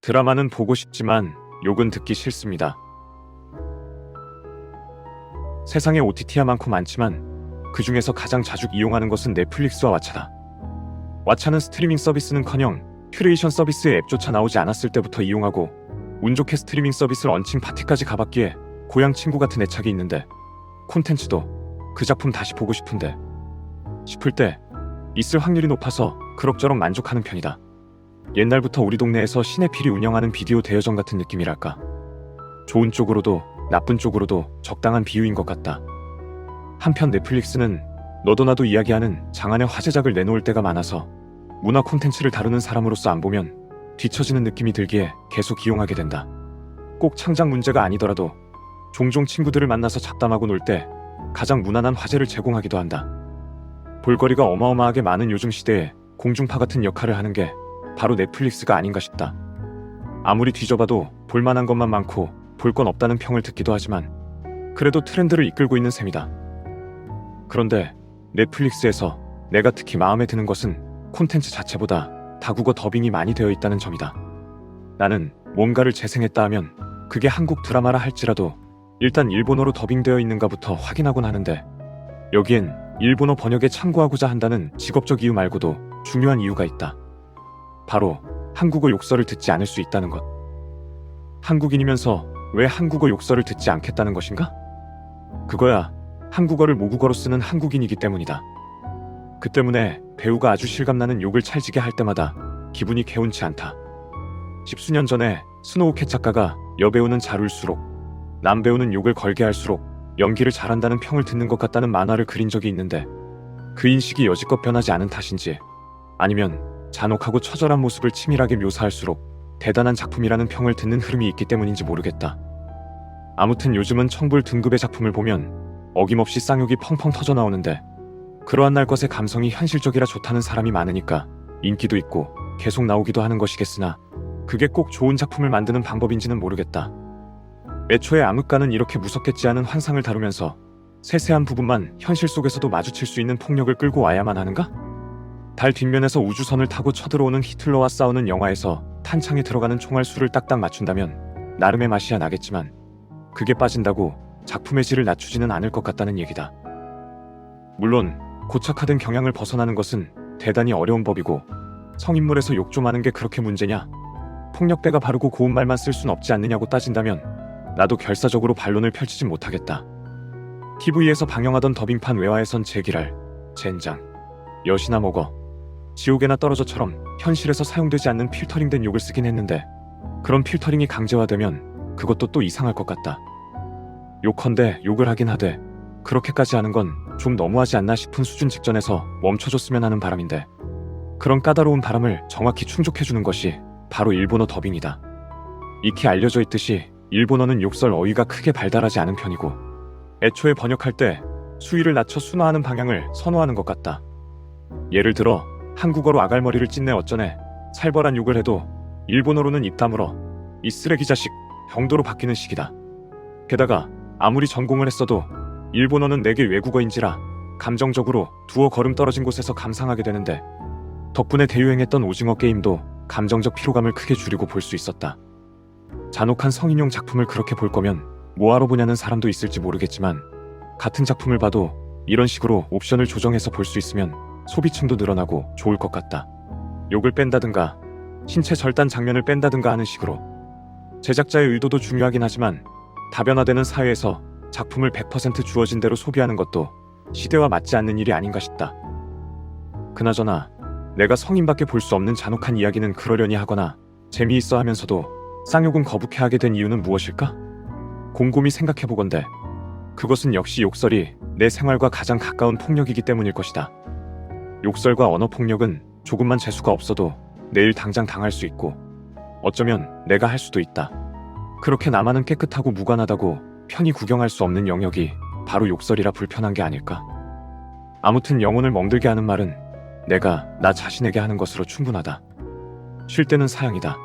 드라마는 보고 싶지만 욕은 듣기 싫습니다. 세상에 OTT야 많고 많지만 그 중에서 가장 자주 이용하는 것은 넷플릭스와 왓챠다. 왓챠는 스트리밍 서비스는커녕 큐레이션 서비스의 앱조차 나오지 않았을 때부터 이용하고 운 좋게 스트리밍 서비스 런칭 파티까지 가봤기에 고향 친구 같은 애착이 있는데, 콘텐츠도 그 작품 다시 보고 싶은데 싶을 때 있을 확률이 높아서 그럭저럭 만족하는 편이다. 옛날부터 우리 동네에서 시네필이 운영하는 비디오 대여점 같은 느낌이랄까. 좋은 쪽으로도 나쁜 쪽으로도 적당한 비유인 것 같다. 한편 넷플릭스는 너도 나도 이야기하는 장안의 화제작을 내놓을 때가 많아서 문화 콘텐츠를 다루는 사람으로서 안 보면 뒤처지는 느낌이 들기에 계속 이용하게 된다. 꼭 창작 문제가 아니더라도 종종 친구들을 만나서 잡담하고 놀 때 가장 무난한 화제를 제공하기도 한다. 볼거리가 어마어마하게 많은 요즘 시대에 공중파 같은 역할을 하는 게 바로 넷플릭스가 아닌가 싶다. 아무리 뒤져봐도 볼만한 것만 많고 볼 건 없다는 평을 듣기도 하지만 그래도 트렌드를 이끌고 있는 셈이다. 그런데 넷플릭스에서 내가 특히 마음에 드는 것은 콘텐츠 자체보다 다국어 더빙이 많이 되어 있다는 점이다. 나는 뭔가를 재생했다 하면 그게 한국 드라마라 할지라도 일단 일본어로 더빙되어 있는가부터 확인하곤 하는데, 여기엔 일본어 번역에 참고하고자 한다는 직업적 이유 말고도 중요한 이유가 있다. 바로 한국어 욕설을 듣지 않을 수 있다는 것. 한국인이면서 왜 한국어 욕설을 듣지 않겠다는 것인가? 그거야 한국어를 모국어로 쓰는 한국인이기 때문이다. 그 때문에 배우가 아주 실감나는 욕을 찰지게 할 때마다 기분이 개운치 않다. 십수년 전에 스노우캣 작가가 여배우는 잘 울수록 남배우는 욕을 걸게 할수록 연기를 잘한다는 평을 듣는 것 같다는 만화를 그린 적이 있는데, 그 인식이 여지껏 변하지 않은 탓인지 아니면 잔혹하고 처절한 모습을 치밀하게 묘사할수록 대단한 작품이라는 평을 듣는 흐름이 있기 때문인지 모르겠다. 아무튼 요즘은 청불 등급의 작품을 보면 어김없이 쌍욕이 펑펑 터져 나오는데, 그러한 날 것의 감성이 현실적이라 좋다는 사람이 많으니까 인기도 있고 계속 나오기도 하는 것이겠으나 그게 꼭 좋은 작품을 만드는 방법인지는 모르겠다. 애초에 암흑가는 이렇게 무섭겠지 하는 환상을 다루면서 세세한 부분만 현실 속에서도 마주칠 수 있는 폭력을 끌고 와야만 하는가? 달 뒷면에서 우주선을 타고 쳐들어오는 히틀러와 싸우는 영화에서 탄창에 들어가는 총알 수를 딱딱 맞춘다면 나름의 맛이야 나겠지만 그게 빠진다고 작품의 질을 낮추지는 않을 것 같다는 얘기다. 물론 고착화된 경향을 벗어나는 것은 대단히 어려운 법이고, 성인물에서 욕 좀 하는 게 그렇게 문제냐? 폭력배가 바르고 고운 말만 쓸 순 없지 않느냐고 따진다면 나도 결사적으로 반론을 펼치진 못하겠다. TV에서 방영하던 더빙판 외화에선 제기랄, 젠장, 여시나 먹어, 지옥에나 떨어져처럼 현실에서 사용되지 않는 필터링된 욕을 쓰긴 했는데, 그런 필터링이 강제화되면 그것도 또 이상할 것 같다. 욕컨대 욕을 하긴 하되 그렇게까지 하는 건 좀 너무하지 않나 싶은 수준 직전에서 멈춰줬으면 하는 바람인데, 그런 까다로운 바람을 정확히 충족해주는 것이 바로 일본어 더빙이다. 익히 알려져 있듯이 일본어는 욕설 어휘가 크게 발달하지 않은 편이고, 애초에 번역할 때 수위를 낮춰 순화하는 방향을 선호하는 것 같다. 예를 들어 한국어로 아갈머리를 찢네 어쩌네 살벌한 욕을 해도 일본어로는 입 다물어 이 쓰레기 자식 정도로 바뀌는 식이다. 게다가 아무리 전공을 했어도 일본어는 내게 외국어인지라 감정적으로 두어 걸음 떨어진 곳에서 감상하게 되는데, 덕분에 대유행했던 오징어 게임도 감정적 피로감을 크게 줄이고 볼 수 있었다. 잔혹한 성인용 작품을 그렇게 볼 거면 뭐하러 보냐는 사람도 있을지 모르겠지만, 같은 작품을 봐도 이런 식으로 옵션을 조정해서 볼 수 있으면 소비층도 늘어나고 좋을 것 같다. 욕을 뺀다든가 신체 절단 장면을 뺀다든가 하는 식으로. 제작자의 의도도 중요하긴 하지만 다변화되는 사회에서 작품을 100% 주어진 대로 소비하는 것도 시대와 맞지 않는 일이 아닌가 싶다. 그나저나 내가 성인밖에 볼 수 없는 잔혹한 이야기는 그러려니 하거나 재미있어 하면서도 쌍욕은 거북해하게 된 이유는 무엇일까? 곰곰이 생각해보건대 그것은 역시 욕설이 내 생활과 가장 가까운 폭력이기 때문일 것이다. 욕설과 언어폭력은 조금만 재수가 없어도 내일 당장 당할 수 있고, 어쩌면 내가 할 수도 있다. 그렇게 나만은 깨끗하고 무관하다고 편히 구경할 수 없는 영역이 바로 욕설이라 불편한 게 아닐까? 아무튼 영혼을 멍들게 하는 말은 내가 나 자신에게 하는 것으로 충분하다. 쉴 때는 사양이다.